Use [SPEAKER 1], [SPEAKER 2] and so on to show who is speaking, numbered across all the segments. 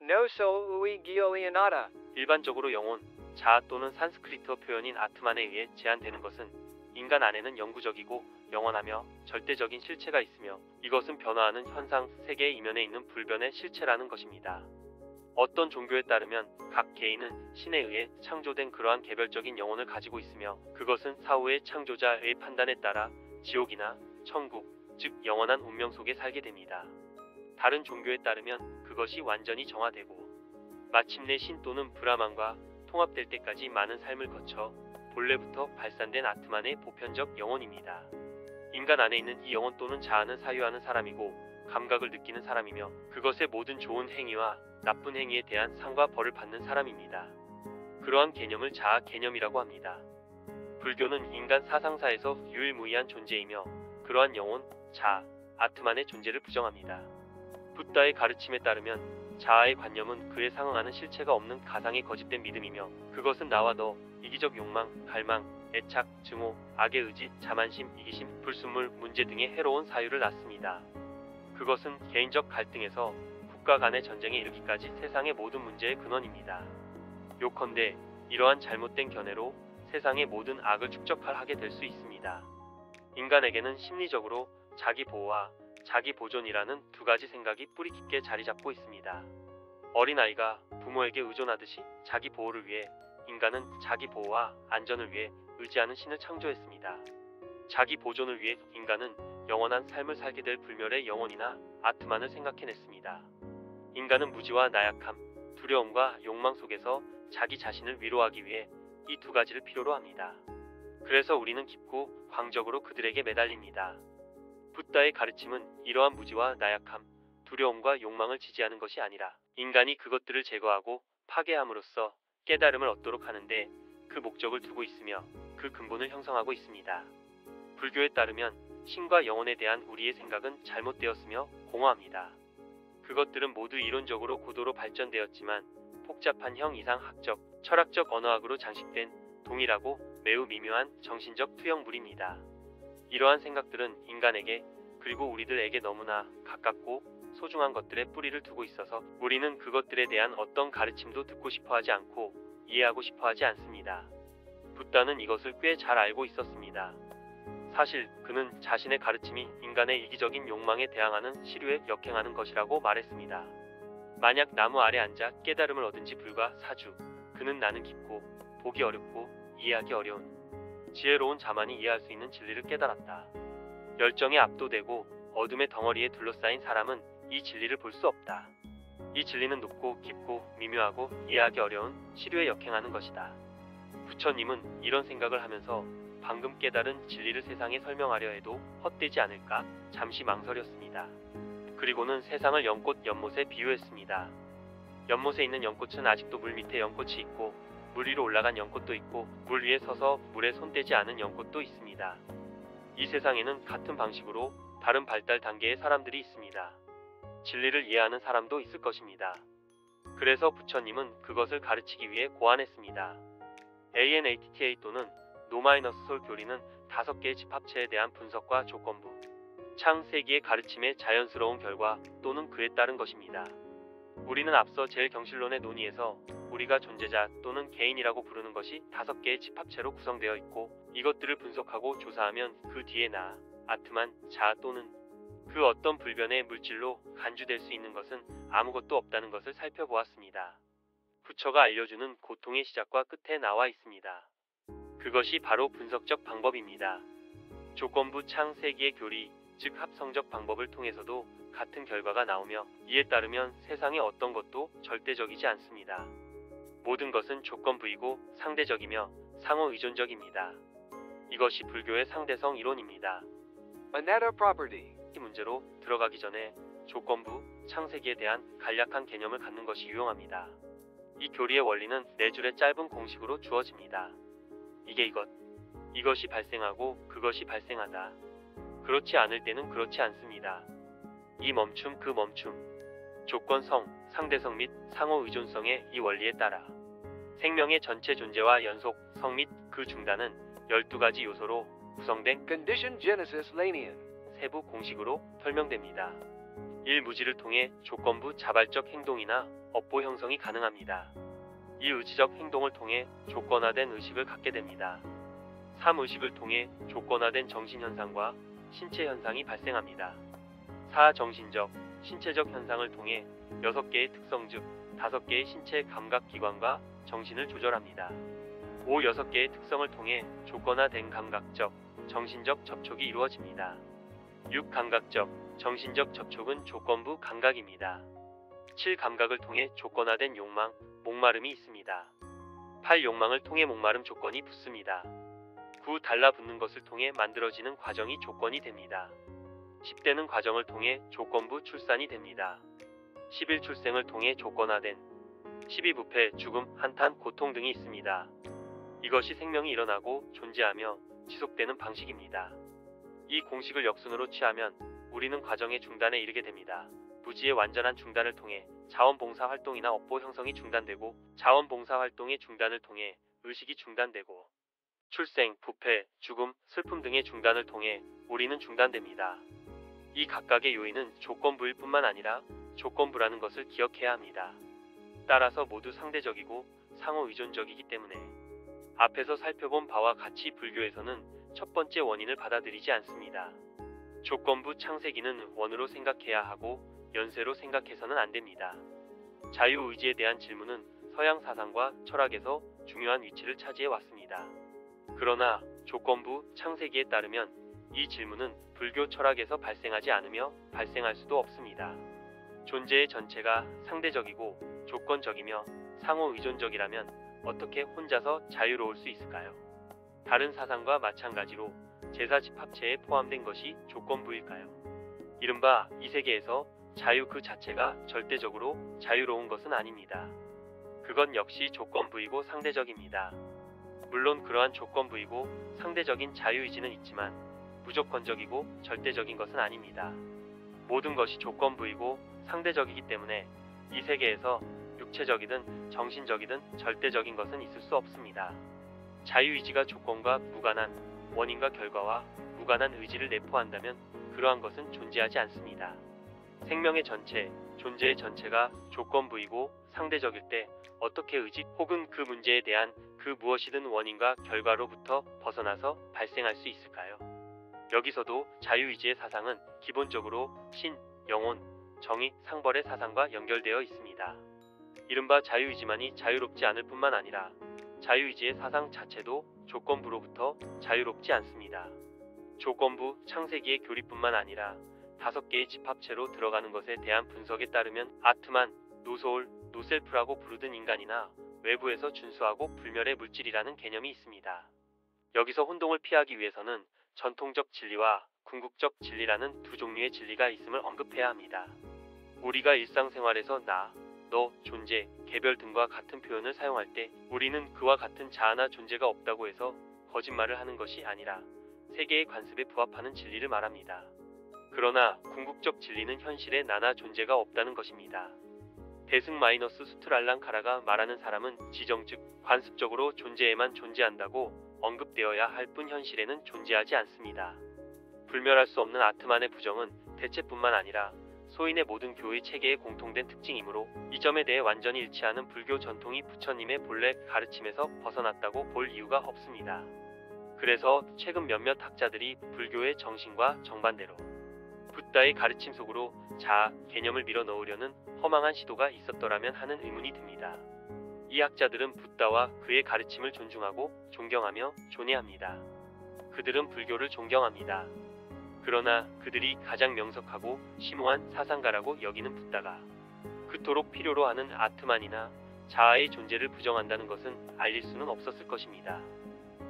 [SPEAKER 1] No soul ui gioleonata.
[SPEAKER 2] 일반적으로 영혼, 자아 또는 산스크리트어 표현인 아트만에 의해 제한되는 것은 인간 안에는 영구적이고 영원하며 절대적인 실체가 있으며 이것은 변화하는 현상 세계의 이면에 있는 불변의 실체라는 것입니다. 어떤 종교에 따르면 각 개인은 신에 의해 창조된 그러한 개별적인 영혼을 가지고 있으며 그것은 사후의 창조자의 판단에 따라 지옥이나 천국, 즉 영원한 운명 속에 살게 됩니다. 다른 종교에 따르면 그것이 완전히 정화되고 마침내 신 또는 브라만과 통합될 때까지 많은 삶을 거쳐 본래부터 발산된 아트만의 보편적 영혼입니다. 인간 안에 있는 이 영혼 또는 자아는 사유하는 사람이고 감각을 느끼는 사람이며 그것의 모든 좋은 행위와 나쁜 행위에 대한 상과 벌을 받는 사람입니다. 그러한 개념을 자아 개념이라고 합니다. 불교는 인간 사상사에서 유일무이한 존재이며 그러한 영혼, 자아, 아트만의 존재를 부정합니다. 붓다의 가르침에 따르면 자아의 관념은 그에 상응하는 실체가 없는 가상의 거짓된 믿음이며 그것은 나와 너, 이기적 욕망, 갈망, 애착, 증오, 악의 의지, 자만심, 이기심, 불순물, 문제 등의 해로운 사유를 낳습니다. 그것은 개인적 갈등에서 국가 간의 전쟁에 이르기까지 세상의 모든 문제의 근원입니다. 요컨대 이러한 잘못된 견해로 세상의 모든 악을 축적하게 될 수 있습니다. 인간에게는 심리적으로 자기 보호와 자기 보존이라는 두 가지 생각이 뿌리 깊게 자리 잡고 있습니다. 어린아이가 부모에게 의존하듯이 자기 보호를 위해 인간은 자기 보호와 안전을 위해 의지하는 신을 창조했습니다. 자기 보존을 위해 인간은 영원한 삶을 살게 될 불멸의 영혼이나 아트만을 생각해냈습니다. 인간은 무지와 나약함, 두려움과 욕망 속에서 자기 자신을 위로하기 위해 이 두 가지를 필요로 합니다. 그래서 우리는 깊고 광적으로 그들에게 매달립니다. 붓다의 가르침은 이러한 무지와 나약함, 두려움과 욕망을 지지하는 것이 아니라 인간이 그것들을 제거하고 파괴함으로써 깨달음을 얻도록 하는데 그 목적을 두고 있으며 그 근본을 형성하고 있습니다. 불교에 따르면 신과 영혼에 대한 우리의 생각은 잘못되었으며 공허합니다. 그것들은 모두 이론적으로 고도로 발전되었지만 복잡한 형이상학적, 철학적 언어학으로 장식된 동일하고 매우 미묘한 정신적 투영물입니다. 이러한 생각들은 인간에게 그리고 우리들에게 너무나 가깝고 소중한 것들의 뿌리를 두고 있어서 우리는 그것들에 대한 어떤 가르침도 듣고 싶어하지 않고 이해하고 싶어하지 않습니다. 붓다는 이것을 꽤 잘 알고 있었습니다. 사실 그는 자신의 가르침이 인간의 이기적인 욕망에 대항하는 시류에 역행하는 것이라고 말했습니다. 만약 나무 아래 앉아 깨달음을 얻은 지 불과 4주, 그는 나는 깊고 보기 어렵고 이해하기 어려운 지혜로운 자만이 이해할 수 있는 진리를 깨달았다. 열정에 압도되고 어둠의 덩어리에 둘러싸인 사람은 이 진리를 볼 수 없다. 이 진리는 높고 깊고 미묘하고 이해하기 어려운 시류에 역행하는 것이다. 부처님은 이런 생각을 하면서 방금 깨달은 진리를 세상에 설명하려 해도 헛되지 않을까 잠시 망설였습니다. 그리고는 세상을 연꽃, 연못에 비유했습니다. 연못에 있는 연꽃은 아직도 물 밑에 연꽃이 있고 물 위로 올라간 연꽃도 있고 물 위에 서서 물에 손대지 않은 연꽃도 있습니다. 이 세상에는 같은 방식으로 다른 발달 단계의 사람들이 있습니다. 진리를 이해하는 사람도 있을 것입니다. 그래서 부처님은 그것을 가르치기 위해 고안했습니다. ANATTA 또는 노-솔 교리는 5개의 집합체에 대한 분석과 조건부, 창세기의 가르침의 자연스러운 결과 또는 그에 따른 것입니다. 우리는 앞서 제일경실론의 논의에서 우리가 존재자 또는 개인이라고 부르는 것이 5개의 집합체로 구성되어 있고 이것들을 분석하고 조사하면 그 뒤에 나, 아트만, 자아 또는 그 어떤 불변의 물질로 간주될 수 있는 것은 아무것도 없다는 것을 살펴보았습니다. 부처가 알려주는 고통의 시작과 끝에 나와 있습니다. 그것이 바로 분석적 방법입니다. 조건부 창세기의 교리, 즉 합성적 방법을 통해서도 같은 결과가 나오며 이에 따르면 세상의 어떤 것도 절대적이지 않습니다. 모든 것은 조건부이고 상대적이며 상호 의존적입니다. 이것이 불교의 상대성 이론입니다.
[SPEAKER 1] Another property.
[SPEAKER 2] 이 문제로 들어가기 전에 조건부, 창세기에 대한 간략한 개념을 갖는 것이 유용합니다. 이 교리의 원리는 4줄의 짧은 공식으로 주어집니다. 이게 이것이 발생하고 그것이 발생하다. 그렇지 않을 때는 그렇지 않습니다. 이 멈춤, 그 멈춤. 조건성, 상대성 및 상호 의존성의 이 원리에 따라 생명의 전체 존재와 연속, 성 및 그 중단은 12가지 요소로 구성된
[SPEAKER 1] Condition Genesis Lanian.
[SPEAKER 2] 세부 공식으로 설명됩니다. 1. 무지를 통해 조건부 자발적 행동이나 업보 형성이 가능합니다. 이 의지적 행동을 통해 조건화된 의식을 갖게 됩니다. 3. 의식을 통해 조건화된 정신현상과 신체현상이 발생합니다. 4. 정신적, 신체적 현상을 통해 6개의 특성 즉 5개의 신체 감각기관과 정신을 조절합니다. 5. 6개의 특성을 통해 조건화된 감각적, 정신적 접촉이 이루어집니다. 6. 감각적, 정신적 접촉은 조건부 감각입니다. 7. 감각을 통해 조건화된 욕망, 목마름이 있습니다. 8. 욕망을 통해 목마름 조건이 붙습니다. 9. 달라붙는 것을 통해 만들어지는 과정이 조건이 됩니다. 10대는 과정을 통해 조건부 출산이 됩니다. 11. 출생을 통해 조건화된 12. 부패, 죽음, 한탄, 고통 등이 있습니다. 이것이 생명이 일어나고 존재하며 지속되는 방식입니다. 이 공식을 역순으로 취하면 우리는 과정의 중단에 이르게 됩니다. 부지의 완전한 중단을 통해 자원봉사 활동이나 업보 형성이 중단되고 자원봉사 활동의 중단을 통해 의식이 중단되고 출생, 부패, 죽음, 슬픔 등의 중단을 통해 우리는 중단됩니다. 이 각각의 요인은 조건부일 뿐만 아니라 조건부라는 것을 기억해야 합니다. 따라서 모두 상대적이고 상호 의존적이기 때문에 앞에서 살펴본 바와 같이 불교에서는 첫 번째 원인을 받아들이지 않습니다. 조건부 창세기는 원으로 생각해야 하고 연쇄로 생각해서는 안 됩니다. 자유의지에 대한 질문은 서양 사상과 철학에서 중요한 위치를 차지해 왔습니다. 그러나 조건부 창세기에 따르면 이 질문은 불교 철학에서 발생하지 않으며 발생할 수도 없습니다. 존재의 전체가 상대적이고 조건적이며 상호 의존적이라면 어떻게 혼자서 자유로울 수 있을까요? 다른 사상과 마찬가지로 제사 집합체에 포함된 것이 조건부일까요? 이른바 이 세계에서 자유 그 자체가 절대적으로 자유로운 것은 아닙니다. 그건 역시 조건부이고 상대적입니다. 물론 그러한 조건부이고 상대적인 자유의지는 있지만 무조건적이고 절대적인 것은 아닙니다. 모든 것이 조건부이고 상대적이기 때문에 이 세계에서 육체적이든 정신적이든 절대적인 것은 있을 수 없습니다. 자유의지가 조건과 무관한 원인과 결과와 무관한 의지를 내포한다면 그러한 것은 존재하지 않습니다. 생명의 전체, 존재의 전체가 조건부이고 상대적일 때 어떻게 의지 혹은 그 문제에 대한 그 무엇이든 원인과 결과로부터 벗어나서 발생할 수 있을까요? 여기서도 자유의지의 사상은 기본적으로 신, 영혼, 정의, 상벌의 사상과 연결되어 있습니다. 이른바 자유의지만이 자유롭지 않을 뿐만 아니라 자유의지의 사상 자체도 조건부로부터 자유롭지 않습니다. 조건부 창세기의 교리뿐만 아니라 5개의 집합체로 들어가는 것에 대한 분석에 따르면 아트만, 노소울, 노셀프라고 부르던 인간이나 외부에서 준수하고 불멸의 물질이라는 개념이 있습니다. 여기서 혼동을 피하기 위해서는 전통적 진리와 궁극적 진리라는 두 종류의 진리가 있음을 언급해야 합니다. 우리가 일상생활에서 나, 너, 존재, 개별 등과 같은 표현을 사용할 때 우리는 그와 같은 자아나 존재가 없다고 해서 거짓말을 하는 것이 아니라 세계의 관습에 부합하는 진리를 말합니다. 그러나 궁극적 진리는 현실에 나나 존재가 없다는 것입니다. 대승 마이너스 수트랄랑카라가 말하는 사람은 지정 즉 관습적으로 존재에만 존재한다고 언급되어야 할 뿐 현실에는 존재하지 않습니다. 불멸할 수 없는 아트만의 부정은 대체뿐만 아니라 소인의 모든 교의 체계의 공통된 특징이므로 이 점에 대해 완전히 일치하는 불교 전통이 부처님의 본래 가르침에서 벗어났다고 볼 이유가 없습니다. 그래서 최근 몇몇 학자들이 불교의 정신과 정반대로 붓다의 가르침 속으로 자아 개념을 밀어넣으려는 허망한 시도가 있었더라면 하는 의문이 듭니다. 이 학자들은 붓다와 그의 가르침을 존중하고 존경하며 존예합니다. 그들은 불교를 존경합니다. 그러나 그들이 가장 명석하고 심오한 사상가라고 여기는 붓다가 그토록 필요로 하는 아트만이나 자아의 존재를 부정한다는 것은 알릴 수는 없었을 것입니다.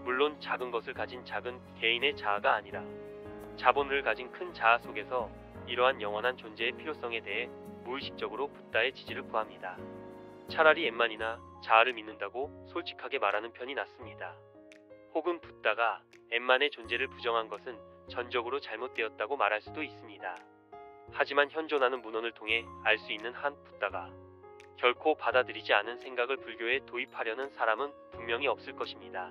[SPEAKER 2] 물론 작은 것을 가진 작은 개인의 자아가 아니라 자본을 가진 큰 자아 속에서 이러한 영원한 존재의 필요성에 대해 무의식적으로 붓다의 지지를 구합니다. 차라리 엠만이나 자아를 믿는다고 솔직하게 말하는 편이 낫습니다. 혹은 붓다가 엠만의 존재를 부정한 것은 전적으로 잘못되었다고 말할 수도 있습니다. 하지만 현존하는 문헌을 통해 알 수 있는 한 붓다가 결코 받아들이지 않은 생각을 불교에 도입하려는 사람은 분명히 없을 것입니다.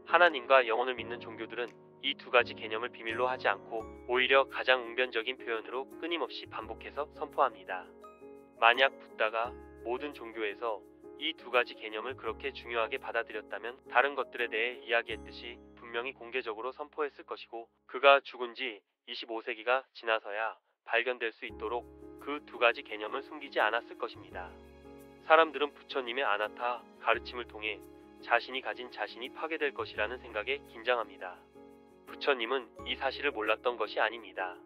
[SPEAKER 2] 하나님과 영혼을 믿는 종교들은 이 두 가지 개념을 비밀로 하지 않고 오히려 가장 웅변적인 표현으로 끊임없이 반복해서 선포합니다. 만약 붓다가 모든 종교에서 이 두 가지 개념을 그렇게 중요하게 받아들였다면 다른 것들에 대해 이야기했듯이 분명히 공개적으로 선포했을 것이고 그가 죽은 지 25세기가 지나서야 발견될 수 있도록 그 두 가지 개념을 숨기지 않았을 것입니다. 사람들은 부처님의 아나타 가르침을 통해 자신이 가진 자신이 파괴될 것이라는 생각에 긴장합니다. 부처님은 이 사실을 몰랐던 것이 아닙니다.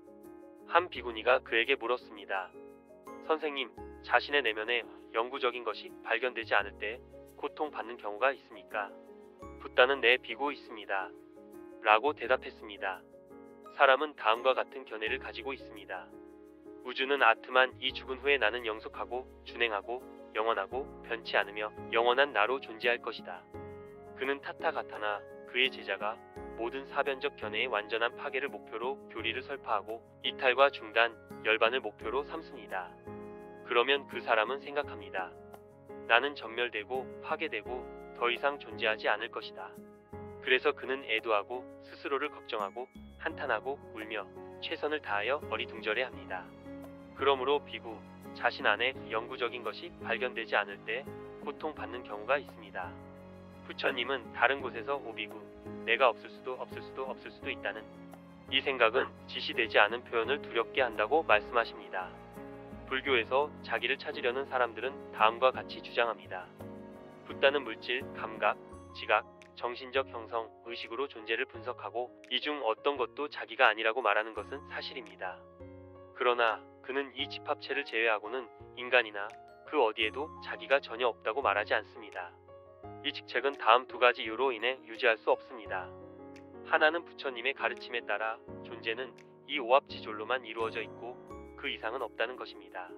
[SPEAKER 2] 한 비구니가 그에게 물었습니다. 선생님, 자신의 내면에 영구적인 것이 발견되지 않을 때 고통받는 경우가 있습니까? 붓다는 네, 비고 있습니다. 라고 대답했습니다. 사람은 다음과 같은 견해를 가지고 있습니다. 우주는 아트만 이 죽은 후에 나는 영속하고 준행하고 영원하고 변치 않으며 영원한 나로 존재할 것이다. 그는 타타가타나 그의 제자가 모든 사변적 견해의 완전한 파괴를 목표로 교리를 설파하고 이탈과 중단, 열반을 목표로 삼습니다. 그러면 그 사람은 생각합니다. 나는 전멸되고 파괴되고 더 이상 존재하지 않을 것이다. 그래서 그는 애도하고 스스로를 걱정하고 한탄하고 울며 최선을 다하여 어리둥절해합니다. 그러므로 비구, 자신 안에 영구적인 것이 발견되지 않을 때 고통받는 경우가 있습니다. 부처님은 다른 곳에서 오비구, 내가 없을 수도 있다는 이 생각은 지시되지 않은 표현을 두렵게 한다고 말씀하십니다. 불교에서 자기를 찾으려는 사람들은 다음과 같이 주장합니다. 붓다는 물질, 감각, 지각, 정신적 형성, 의식으로 존재를 분석하고 이 중 어떤 것도 자기가 아니라고 말하는 것은 사실입니다. 그러나 그는 이 집합체를 제외하고는 인간이나 그 어디에도 자기가 전혀 없다고 말하지 않습니다. 이 직책은 다음 두 가지 이유로 인해 유지할 수 없습니다. 하나는 부처님의 가르침에 따라 존재는 이 오합지졸로만 이루어져 있고 그 이상은 없다는 것입니다.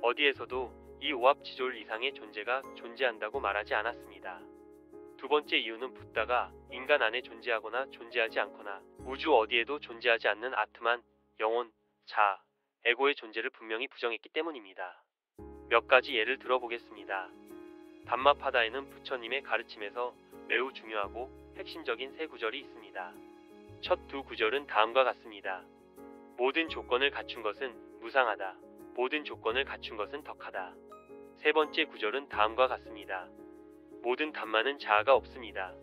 [SPEAKER 2] 어디에서도 이 오합지졸 이상의 존재가 존재한다고 말하지 않았습니다. 두 번째 이유는 붓다가 인간 안에 존재하거나 존재하지 않거나 우주 어디에도 존재하지 않는 아트만, 영혼, 자, 에고의 존재를 분명히 부정했기 때문입니다. 몇 가지 예를 들어보겠습니다. 담마파다에는 부처님의 가르침에서 매우 중요하고 핵심적인 세 구절이 있습니다. 첫 두 구절은 다음과 같습니다. 모든 조건을 갖춘 것은 무상하다. 모든 조건을 갖춘 것은 덕하다. 세 번째 구절은 다음과 같습니다. 모든 담마는 자아가 없습니다.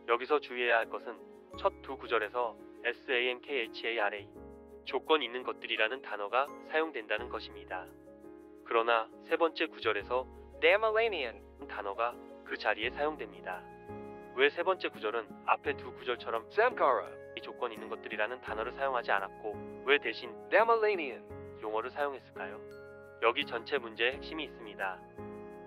[SPEAKER 2] 여기서 주의해야 할 것은 첫 두 구절에서 SAMKHARA 조건 있는 것들이라는 단어가 사용된다는 것입니다. 그러나 세 번째 구절에서
[SPEAKER 1] Damalanian.
[SPEAKER 2] 단어가 그 자리에 사용됩니다. 왜 세 번째 구절은 앞에 두 구절처럼
[SPEAKER 1] Samkara.
[SPEAKER 2] 이 조건 있는 것들이라는 단어를 사용하지 않았고 왜 대신
[SPEAKER 1] Damalanian.
[SPEAKER 2] 용어를 사용했을까요? 여기 전체 문제의 핵심이 있습니다.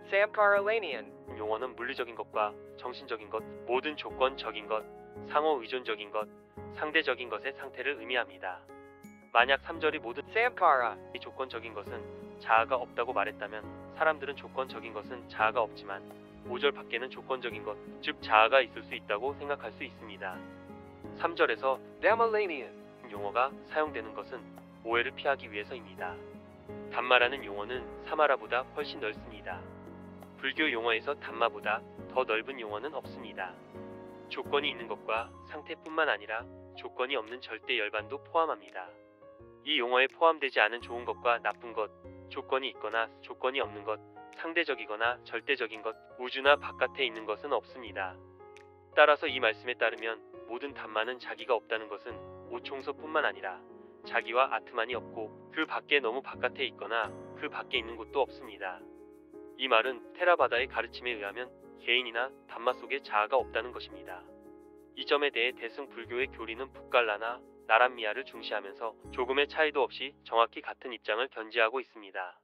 [SPEAKER 1] Samkaralanian.
[SPEAKER 2] 용어는 물리적인 것과 정신적인 것, 모든 조건적인 것, 상호 의존적인 것, 상대적인 것의 상태를 의미합니다. 만약 3절이 모든
[SPEAKER 1] Samkara.
[SPEAKER 2] 이 조건적인 것은 자아가 없다고 말했다면 사람들은 조건적인 것은 자아가 없지만 5절 밖에는 조건적인 것, 즉 자아가 있을 수 있다고 생각할 수 있습니다. 3절에서
[SPEAKER 1] Damalanian.
[SPEAKER 2] 용어가 사용되는 것은 오해를 피하기 위해서입니다. 담마라는 용어는 사마라보다 훨씬 넓습니다. 불교 용어에서 담마보다 더 넓은 용어는 없습니다. 조건이 있는 것과 상태뿐만 아니라 조건이 없는 절대 열반도 포함합니다. 이 용어에 포함되지 않은 좋은 것과 나쁜 것, 조건이 있거나 조건이 없는 것, 상대적이거나 절대적인 것, 우주나 바깥에 있는 것은 없습니다. 따라서 이 말씀에 따르면 모든 담마는 자기가 없다는 것은 오총소뿐만 아니라 자기와 아트만이 없고 그 밖에 너무 바깥에 있거나 그 밖에 있는 곳도 없습니다. 이 말은 테라바다의 가르침에 의하면 개인이나 담마 속에 자아가 없다는 것입니다. 이 점에 대해 대승 불교의 교리는 붓갈라나 나란미야를 중시하면서 조금의 차이도 없이 정확히 같은 입장을 견지하고 있습니다.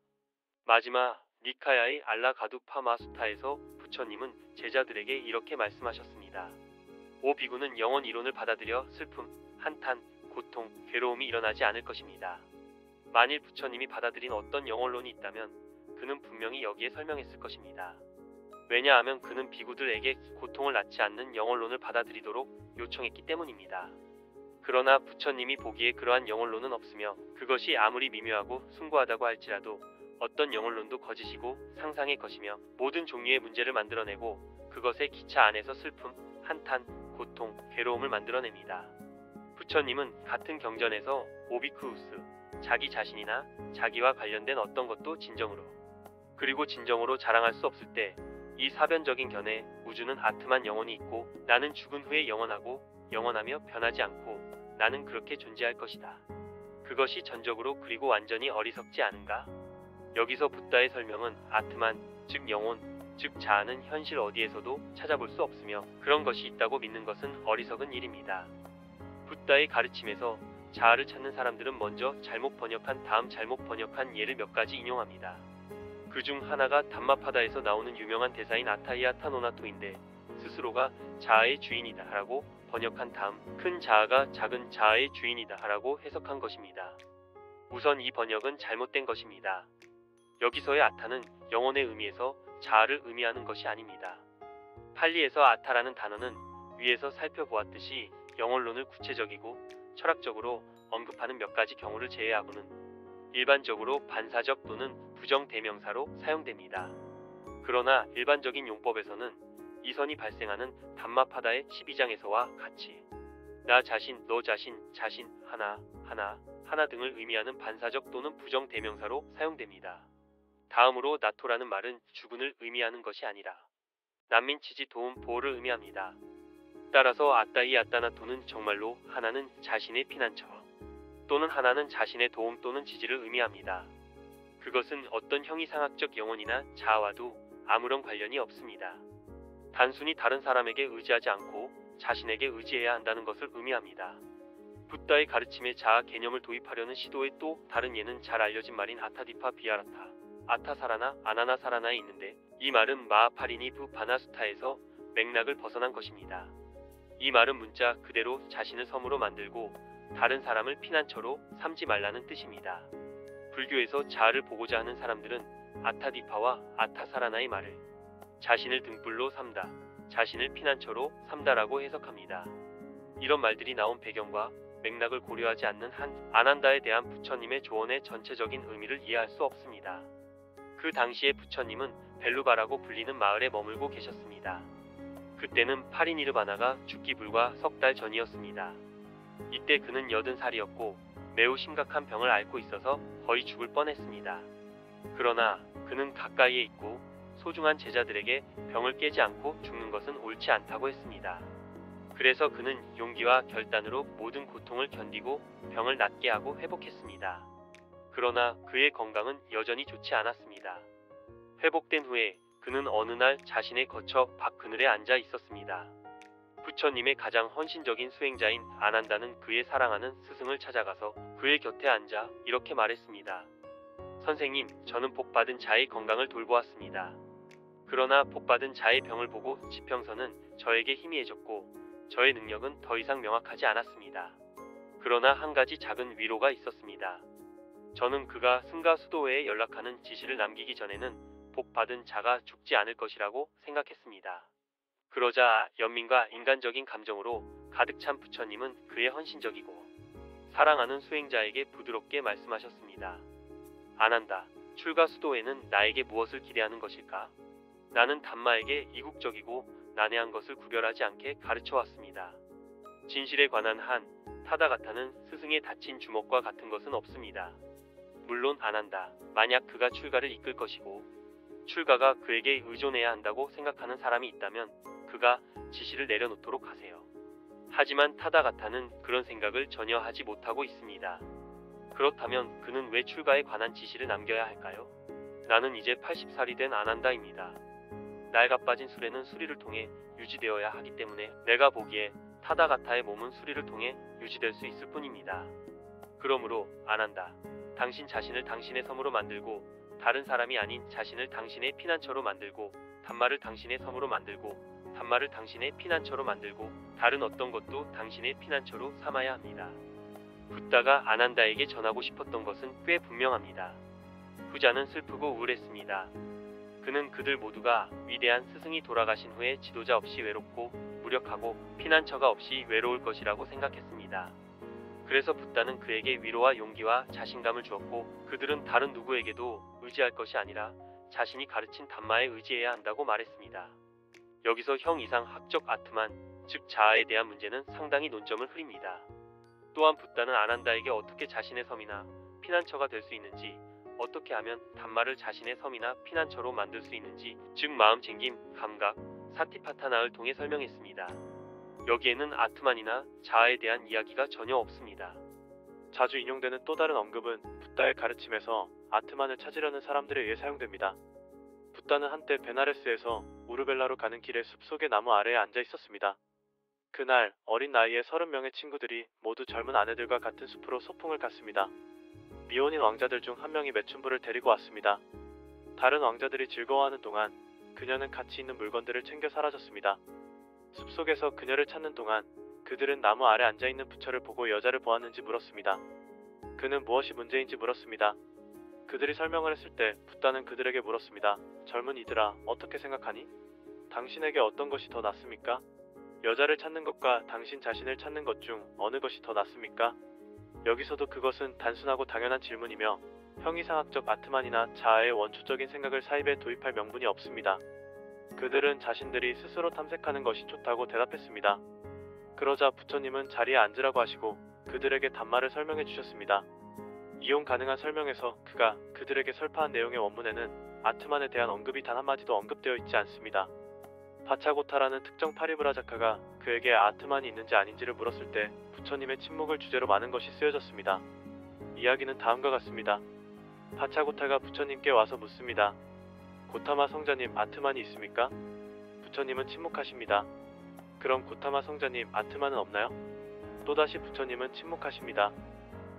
[SPEAKER 2] 마지막 니카야의 알라가두파마수타에서 부처님은 제자들에게 이렇게 말씀하셨습니다. 오 비구는 영원 이론을 받아들여 슬픔, 한탄, 고통, 괴로움이 일어나지 않을 것입니다. 만일 부처님이 받아들인 어떤 영혼론이 있다면 그는 분명히 여기에 설명했을 것입니다. 왜냐하면 그는 비구들에게 고통을 낳지 않는 영혼론을 받아들이도록 요청했기 때문입니다. 그러나 부처님이 보기에 그러한 영혼론은 없으며 그것이 아무리 미묘하고 숭고하다고 할지라도 어떤 영혼론도 거짓이고 상상의 것이며 모든 종류의 문제를 만들어내고 그것의 기차 안에서 슬픔, 한탄, 고통, 괴로움을 만들어냅니다. 부처님은 같은 경전에서 오비쿠우스, 자기 자신이나 자기와 관련된 어떤 것도 진정으로 그리고 진정으로 자랑할 수 없을 때 이 사변적인 견해 우주는 아트만 영원히 있고 나는 죽은 후에 영원하고 영원하며 변하지 않고 나는 그렇게 존재할 것이다. 그것이 전적으로 그리고 완전히 어리석지 않은가? 여기서 붓다의 설명은 아트만, 즉 영혼, 즉 자아는 현실 어디에서도 찾아볼 수 없으며 그런 것이 있다고 믿는 것은 어리석은 일입니다. 붓다의 가르침에서 자아를 찾는 사람들은 먼저 잘못 번역한 다음 잘못 번역한 예를 몇 가지 인용합니다. 그 중 하나가 담마파다에서 나오는 유명한 대사인 아타이아타 노나토인데 스스로가 자아의 주인이다 라고 번역한 다음 큰 자아가 작은 자아의 주인이다 라고 해석한 것입니다. 우선 이 번역은 잘못된 것입니다. 여기서의 아타는 영혼의 의미에서 자아를 의미하는 것이 아닙니다. 팔리에서 아타라는 단어는 위에서 살펴보았듯이 영혼론을 구체적이고 철학적으로 언급하는 몇 가지 경우를 제외하고는 일반적으로 반사적 또는 부정대명사로 사용됩니다. 그러나 일반적인 용법에서는 이선이 발생하는 담마파다의 12장에서와 같이 나 자신, 너 자신, 자신, 하나, 하나, 하나 등을 의미하는 반사적 또는 부정대명사로 사용됩니다. 다음으로 나토라는 말은 주군을 의미하는 것이 아니라 난민치지 도움 보호를 의미합니다. 따라서 아따이 아따나토는 정말로 하나는 자신의 피난처 또는 하나는 자신의 도움 또는 지지를 의미합니다. 그것은 어떤 형이상학적 영혼이나 자아와도 아무런 관련이 없습니다. 단순히 다른 사람에게 의지하지 않고 자신에게 의지해야 한다는 것을 의미합니다. 붓다의 가르침에 자아 개념을 도입하려는 시도의 또 다른 예는 잘 알려진 말인 아타디파 비아라타, 아타사라나 아나나사라나에 있는데 이 말은 마하파리니 부 바나수타에서 맥락을 벗어난 것입니다. 이 말은 문자 그대로 자신을 섬으로 만들고 다른 사람을 피난처로 삼지 말라는 뜻입니다. 불교에서 자아를 보고자 하는 사람들은 아타디파와 아타사라나의 말을 자신을 등불로 삼다, 자신을 피난처로 삼다라고 해석합니다. 이런 말들이 나온 배경과 맥락을 고려하지 않는 한 아난다에 대한 부처님의 조언의 전체적인 의미를 이해할 수 없습니다. 그 당시에 부처님은 벨루바라고 불리는 마을에 머물고 계셨습니다. 그때는 파리니르바나가 죽기 불과 석 달 전이었습니다. 이때 그는 80살이었고 매우 심각한 병을 앓고 있어서 거의 죽을 뻔했습니다. 그러나 그는 가까이에 있고 소중한 제자들에게 병을 깨지 않고 죽는 것은 옳지 않다고 했습니다. 그래서 그는 용기와 결단으로 모든 고통을 견디고 병을 낫게 하고 회복했습니다. 그러나 그의 건강은 여전히 좋지 않았습니다. 회복된 후에 그는 어느 날 자신의 거처 밖 그늘에 앉아 있었습니다. 부처님의 가장 헌신적인 수행자인 아난다는 그의 사랑하는 스승을 찾아가서 그의 곁에 앉아 이렇게 말했습니다. 선생님, 저는 복받은 자의 건강을 돌보았습니다. 그러나 복받은 자의 병을 보고 지평선은 저에게 희미해졌고 저의 능력은 더 이상 명확하지 않았습니다. 그러나 한 가지 작은 위로가 있었습니다. 저는 그가 승가수도회에 연락하는 지시를 남기기 전에는 복받은 자가 죽지 않을 것이라고 생각했습니다. 그러자 연민과 인간적인 감정으로 가득 찬 부처님은 그의 헌신적이고 사랑하는 수행자에게 부드럽게 말씀하셨습니다. 아난다, 출가수도회는 나에게 무엇을 기대하는 것일까? 나는 담마에게 이국적이고 난해한 것을 구별하지 않게 가르쳐왔습니다. 진실에 관한 한 타다가타는 스승의 다친 주먹과 같은 것은 없습니다. 물론 아난다, 만약 그가 출가를 이끌 것이고 출가가 그에게 의존해야 한다고 생각하는 사람이 있다면 그가 지시를 내려놓도록 하세요. 하지만 타다가타는 그런 생각을 전혀 하지 못하고 있습니다. 그렇다면 그는 왜 출가에 관한 지시를 남겨야 할까요? 나는 이제 80살이 된 아난다입니다. 낡아빠진 수레는 수리를 통해 유지되어야 하기 때문에 내가 보기에 타다가타의 몸은 수리를 통해 유지될 수 있을 뿐입니다. 그러므로 아난다, 당신 자신을 당신의 섬으로 만들고 다른 사람이 아닌 자신을 당신의 피난처로 만들고 담마를 당신의 섬으로 만들고 담마를 당신의 피난처로 만들고 다른 어떤 것도 당신의 피난처로 삼아야 합니다. 붓다가 아난다에게 전하고 싶었던 것은 꽤 분명합니다. 후자는 슬프고 우울했습니다. 그는 그들 모두가 위대한 스승이 돌아가신 후에 지도자 없이 외롭고 무력하고 피난처가 없이 외로울 것이라고 생각했습니다. 그래서 붓다는 그에게 위로와 용기와 자신감을 주었고 그들은 다른 누구에게도 의지할 것이 아니라 자신이 가르친 담마에 의지해야 한다고 말했습니다. 여기서 형 이상 학적 아트만, 즉 자아에 대한 문제는 상당히 논점을 흐립니다. 또한 붓다는 아난다에게 어떻게 자신의 섬이나 피난처가 될 수 있는지 어떻게 하면 단말을 자신의 섬이나 피난처로 만들 수 있는지, 즉 마음챙김, 감각, 사티파타나를 통해 설명했습니다. 여기에는 아트만이나 자아에 대한 이야기가 전혀 없습니다. 자주 인용되는 또 다른 언급은 붓다의 가르침에서 아트만을 찾으려는 사람들에 의해 사용됩니다. 붓다는 한때 베나레스에서 우르벨라로 가는 길에 숲속의 나무 아래에 앉아 있었습니다. 그날 어린 나이에 30명의 친구들이 모두 젊은 아내들과 같은 숲으로 소풍을 갔습니다. 미혼인 왕자들 중 한 명이 매춘부를 데리고 왔습니다. 다른 왕자들이 즐거워하는 동안 그녀는 가치 있는 물건들을 챙겨 사라졌습니다. 숲속에서 그녀를 찾는 동안 그들은 나무 아래 앉아있는 부처를 보고 여자를 보았는지 물었습니다. 그는 무엇이 문제인지 물었습니다. 그들이 설명을 했을 때 붓다는 그들에게 물었습니다. 젊은 이들아, 어떻게 생각하니? 당신에게 어떤 것이 더 낫습니까? 여자를 찾는 것과 당신 자신을 찾는 것 중 어느 것이 더 낫습니까? 여기서도 그것은 단순하고 당연한 질문이며 형이상학적 아트만이나 자아의 원초적인 생각을 사입에 도입할 명분이 없습니다. 그들은 자신들이 스스로 탐색하는 것이 좋다고 대답했습니다. 그러자 부처님은 자리에 앉으라고 하시고 그들에게 단말을 설명해 주셨습니다. 이용 가능한 설명에서 그가 그들에게 설파한 내용의 원문에는 아트만에 대한 언급이 단 한마디도 언급되어 있지 않습니다. 바차고타라는 특정 파리브라자카가 그에게 아트만이 있는지 아닌지를 물었을 때 부처님의 침묵을 주제로 많은 것이 쓰여졌습니다. 이야기는 다음과 같습니다. 바차고타가 부처님께 와서 묻습니다. 고타마 성자님, 아트만이 있습니까? 부처님은 침묵하십니다. 그럼 고타마 성자님, 아트만은 없나요? 또다시 부처님은 침묵하십니다.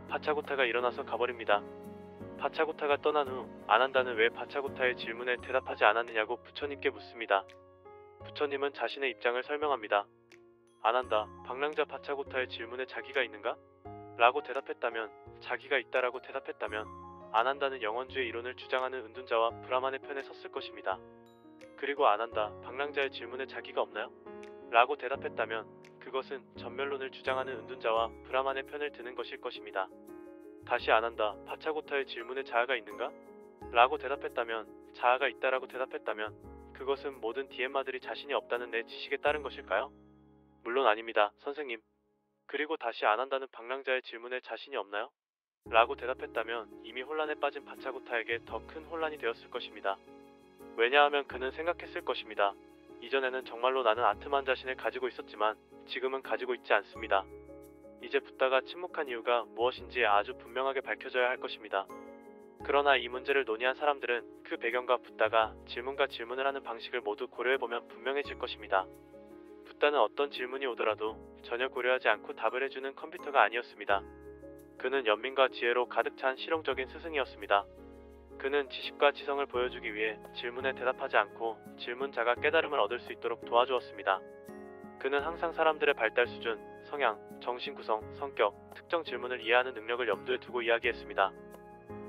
[SPEAKER 2] 바차고타가 일어나서 가버립니다. 바차고타가 떠난 후 아난다는 왜 바차고타의 질문에 대답하지 않았느냐고 부처님께 묻습니다. 부처님은 자신의 입장을 설명합니다. 아난다, 방랑자 바차고타의 질문에 자기가 있는가? 라고 대답했다면, 자기가 있다라고 대답했다면 아난다는 영원주의 이론을 주장하는 은둔자와 브라만의 편에 섰을 것입니다. 그리고 아난다, 방랑자의 질문에 자기가 없나요? 라고 대답했다면 그것은 전멸론을 주장하는 은둔자와 브라만의 편을 드는 것일 것입니다. 다시 아난다, 바차고타의 질문에 자아가 있는가? 라고 대답했다면, 자아가 있다라고 대답했다면 그것은 모든 디엠마들이 자신이 없다는 내 지식에 따른 것일까요? 물론 아닙니다, 선생님. 그리고 다시 아난다는 방랑자의 질문에 자신이 없나요? 라고 대답했다면 이미 혼란에 빠진 바차고타에게 더 큰 혼란이 되었을 것입니다. 왜냐하면 그는 생각했을 것입니다. 이전에는 정말로 나는 아트만 자신을 가지고 있었지만 지금은 가지고 있지 않습니다. 이제 붓다가 침묵한 이유가 무엇인지 아주 분명하게 밝혀져야 할 것입니다. 그러나 이 문제를 논의한 사람들은 그 배경과 붓다가 질문과 질문을 하는 방식을 모두 고려해보면 분명해질 것입니다. 붓다는 어떤 질문이 오더라도 전혀 고려하지 않고 답을 해주는 컴퓨터가 아니었습니다. 그는 연민과 지혜로 가득 찬 실용적인 스승이었습니다. 그는 지식과 지성을 보여주기 위해 질문에 대답하지 않고 질문자가 깨달음을 얻을 수 있도록 도와주었습니다. 그는 항상 사람들의 발달 수준, 성향, 정신 구성, 성격, 특정 질문을 이해하는 능력을 염두에 두고 이야기했습니다.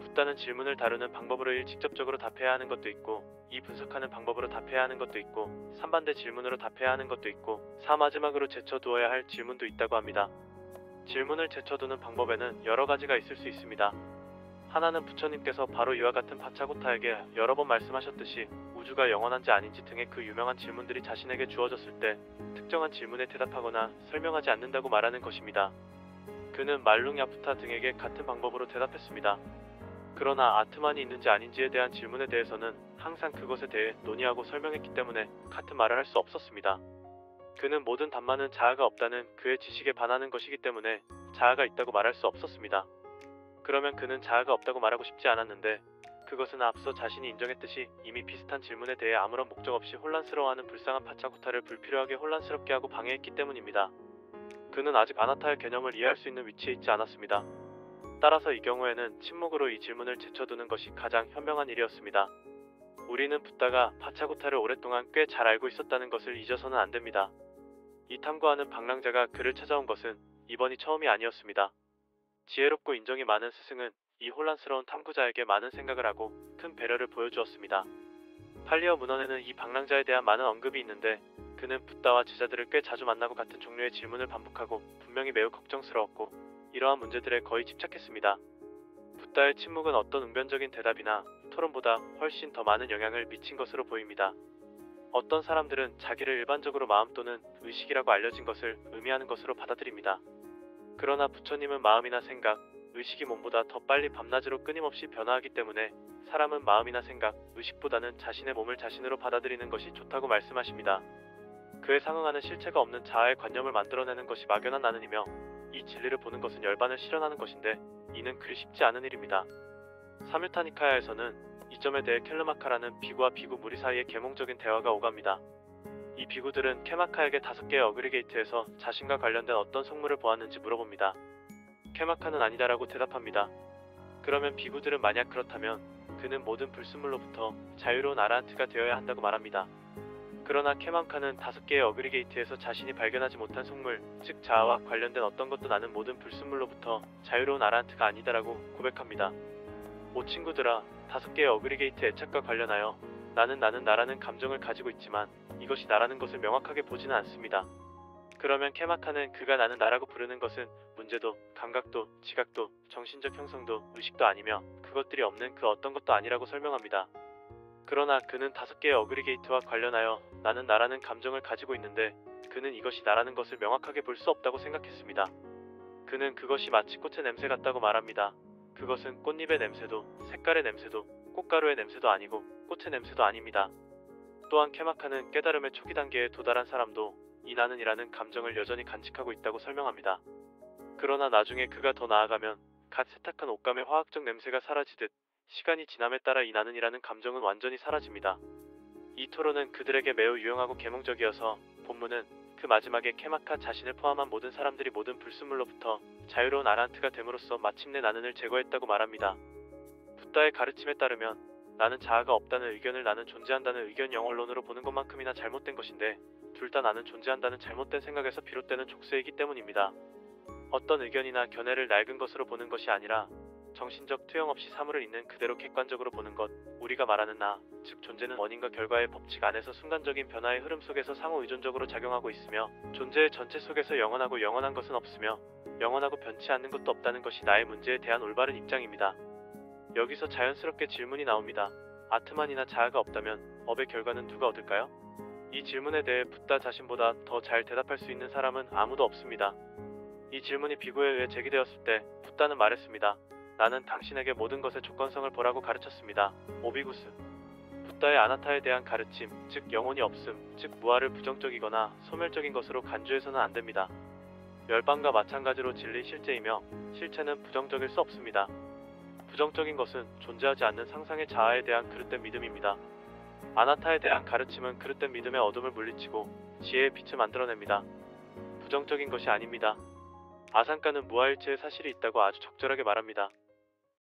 [SPEAKER 2] 붓다는 질문을 다루는 방법으로 1. 직접적으로 답해야 하는 것도 있고 2. 분석하는 방법으로 답해야 하는 것도 있고 3. 반대 질문으로 답해야 하는 것도 있고 4. 마지막으로 제쳐두어야 할 질문도 있다고 합니다. 질문을 제쳐두는 방법에는 여러 가지가 있을 수 있습니다. 하나는 부처님께서 바로 이와 같은 바차고타에게 여러 번 말씀하셨듯이 우주가 영원한지 아닌지 등의 그 유명한 질문들이 자신에게 주어졌을 때 특정한 질문에 대답하거나 설명하지 않는다고 말하는 것입니다. 그는 말룽야프타 등에게 같은 방법으로 대답했습니다. 그러나 아트만이 있는지 아닌지에 대한 질문에 대해서는 항상 그것에 대해 논의하고 설명했기 때문에 같은 말을 할 수 없었습니다. 그는 모든 답만은 자아가 없다는 그의 지식에 반하는 것이기 때문에 자아가 있다고 말할 수 없었습니다. 그러면 그는 자아가 없다고 말하고 싶지 않았는데 그것은 앞서 자신이 인정했듯이 이미 비슷한 질문에 대해 아무런 목적 없이 혼란스러워하는 불쌍한 바차고타를 불필요하게 혼란스럽게 하고 방해했기 때문입니다. 그는 아직 아나타의 개념을 이해할 수 있는 위치에 있지 않았습니다. 따라서 이 경우에는 침묵으로 이 질문을 제쳐두는 것이 가장 현명한 일이었습니다. 우리는 붓다가 바차고타를 오랫동안 꽤 잘 알고 있었다는 것을 잊어서는 안 됩니다. 이 탐구하는 방랑자가 그를 찾아온 것은 이번이 처음이 아니었습니다. 지혜롭고 인정이 많은 스승은 이 혼란스러운 탐구자에게 많은 생각을 하고 큰 배려를 보여주었습니다. 팔리어 문헌에는 이 방랑자에 대한 많은 언급이 있는데 그는 붓다와 제자들을 꽤 자주 만나고 같은 종류의 질문을 반복하고 분명히 매우 걱정스러웠고 이러한 문제들에 거의 집착했습니다. 붓다의 침묵은 어떤 웅변적인 대답이나 토론보다 훨씬 더 많은 영향을 미친 것으로 보입니다. 어떤 사람들은 자기를 일반적으로 마음 또는 의식이라고 알려진 것을 의미하는 것으로 받아들입니다. 그러나 부처님은 마음이나 생각, 의식이 몸보다 더 빨리 밤낮으로 끊임없이 변화하기 때문에 사람은 마음이나 생각, 의식보다는 자신의 몸을 자신으로 받아들이는 것이 좋다고 말씀하십니다. 그에 상응하는 실체가 없는 자아의 관념을 만들어내는 것이 막연한 나는이며 이 진리를 보는 것은 열반을 실현하는 것인데 이는 그리 쉽지 않은 일입니다. 사뮤타니카야에서는 이 점에 대해 켈르마카라는 비구와 비구 무리 사이에 계몽적인 대화가 오갑니다. 이 비구들은 케마카에게 5개의 어그리게이트에서 자신과 관련된 어떤 속물을 보았는지 물어봅니다. 케마카는 아니다라고 대답합니다. 그러면 비구들은 만약 그렇다면 그는 모든 불순물로부터 자유로운 아라한트가 되어야 한다고 말합니다. 그러나 케마카는 5개의 어그리게이트에서 자신이 발견하지 못한 속물, 즉 자아와 관련된 어떤 것도 나는 모든 불순물로부터 자유로운 아라한트가 아니다라고 고백합니다. 오 친구들아, 5개의 어그리게이트 애착과 관련하여 나는 나라는 감정을 가지고 있지만 이것이 나라는 것을 명확하게 보지는 않습니다. 그러면 케마카는 그가 나는 나라고 부르는 것은 문제도, 감각도, 지각도, 정신적 형성도, 의식도 아니며 그것들이 없는 그 어떤 것도 아니라고 설명합니다. 그러나 그는 5개의 어그리게이트와 관련하여 나는 나라는 감정을 가지고 있는데 그는 이것이 나라는 것을 명확하게 볼 수 없다고 생각했습니다. 그는 그것이 마치 꽃의 냄새 같다고 말합니다. 그것은 꽃잎의 냄새도, 색깔의 냄새도, 꽃가루의 냄새도 아니고 꽃의 냄새도 아닙니다. 또한 케마카는 깨달음의 초기 단계에 도달한 사람도 이 나는이라는 감정을 여전히 간직하고 있다고 설명합니다. 그러나 나중에 그가 더 나아가면 갓 세탁한 옷감의 화학적 냄새가 사라지듯 시간이 지남에 따라 이 나는이라는 감정은 완전히 사라집니다. 이 토론은 그들에게 매우 유용하고 계몽적이어서 본문은 그 마지막에 케마카 자신을 포함한 모든 사람들이 모든 불순물로부터 자유로운 아라한트가 됨으로써 마침내 나는을 제거했다고 말합니다. 붓다의 가르침에 따르면 나는 자아가 없다는 의견을 나는 존재한다는 의견 영언론으로 보는 것만큼이나 잘못된 것인데 둘 다 나는 존재한다는 잘못된 생각에서 비롯되는 족쇄이기 때문입니다. 어떤 의견이나 견해를 낡은 것으로 보는 것이 아니라 정신적 투영 없이 사물을 있는 그대로 객관적으로 보는 것, 우리가 말하는 나, 즉 존재는 원인과 결과의 법칙 안에서 순간적인 변화의 흐름 속에서 상호 의존적으로 작용하고 있으며 존재의 전체 속에서 영원하고 영원한 것은 없으며 영원하고 변치 않는 것도 없다는 것이 나의 문제에 대한 올바른 입장입니다. 여기서 자연스럽게 질문이 나옵니다. 아트만이나 자아가 없다면 업의 결과는 누가 얻을까요? 이 질문에 대해 붓다 자신보다 더 잘 대답할 수 있는 사람은 아무도 없습니다. 이 질문이 비구에 의해 제기되었을 때 붓다는 말했습니다. 나는 당신에게 모든 것의 조건성을 보라고 가르쳤습니다. 오비구스. 붓다의 아나타에 대한 가르침, 즉 영혼이 없음, 즉 무아를 부정적이거나 소멸적인 것으로 간주해서는 안됩니다. 열반과 마찬가지로 진리 실제이며 실체는 부정적일 수 없습니다. 부정적인 것은 존재하지 않는 상상의 자아에 대한 그릇된 믿음입니다. 아나타에 대한 가르침은 그릇된 믿음의 어둠을 물리치고 지혜의 빛을 만들어냅니다. 부정적인 것이 아닙니다. 아상가는 무아일체의 사실이 있다고 아주 적절하게 말합니다.